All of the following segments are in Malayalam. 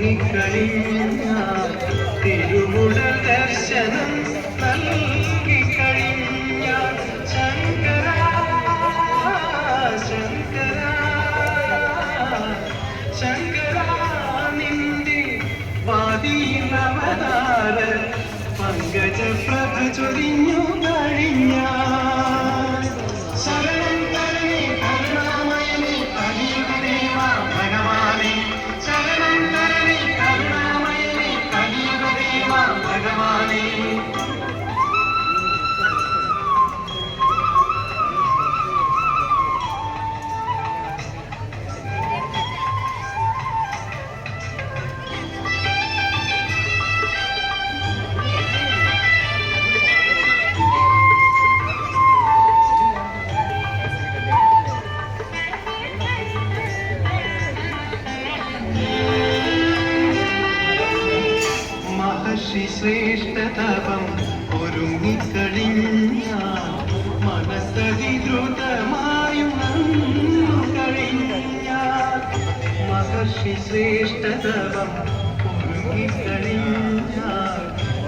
ഒരുങ്ങിക്കഴിഞ്ഞാൽ തിരുമുട ദർശനം നൽകിക്കഴിഞ്ഞാൽ ശങ്കര ശങ്കര ശങ്കര നിന്റെ വാദിയിലവതാര പങ്കജ പ്രഭ ചൊരിഞ്ഞു കഴിഞ്ഞാൽ ശരണം തരണേ കരുണാമയനേ കലിയുഗദേവ ഭഗവാനേ ശരണം തരണേ കരുണാമയനേ കലിയുഗദേവ ഭഗവാനേ ശ്രേഷ്ഠതപം ഒരുങ്ങിക്കഴിഞ്ഞാൽ മനസ്സതി ദ്രുതമായുണർന്നു കഴിഞ്ഞാൽ മഹർഷി ശ്രേഷ്ഠതപം ഒരുങ്ങിക്കഴിഞ്ഞാൽ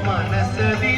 മനസ്സതി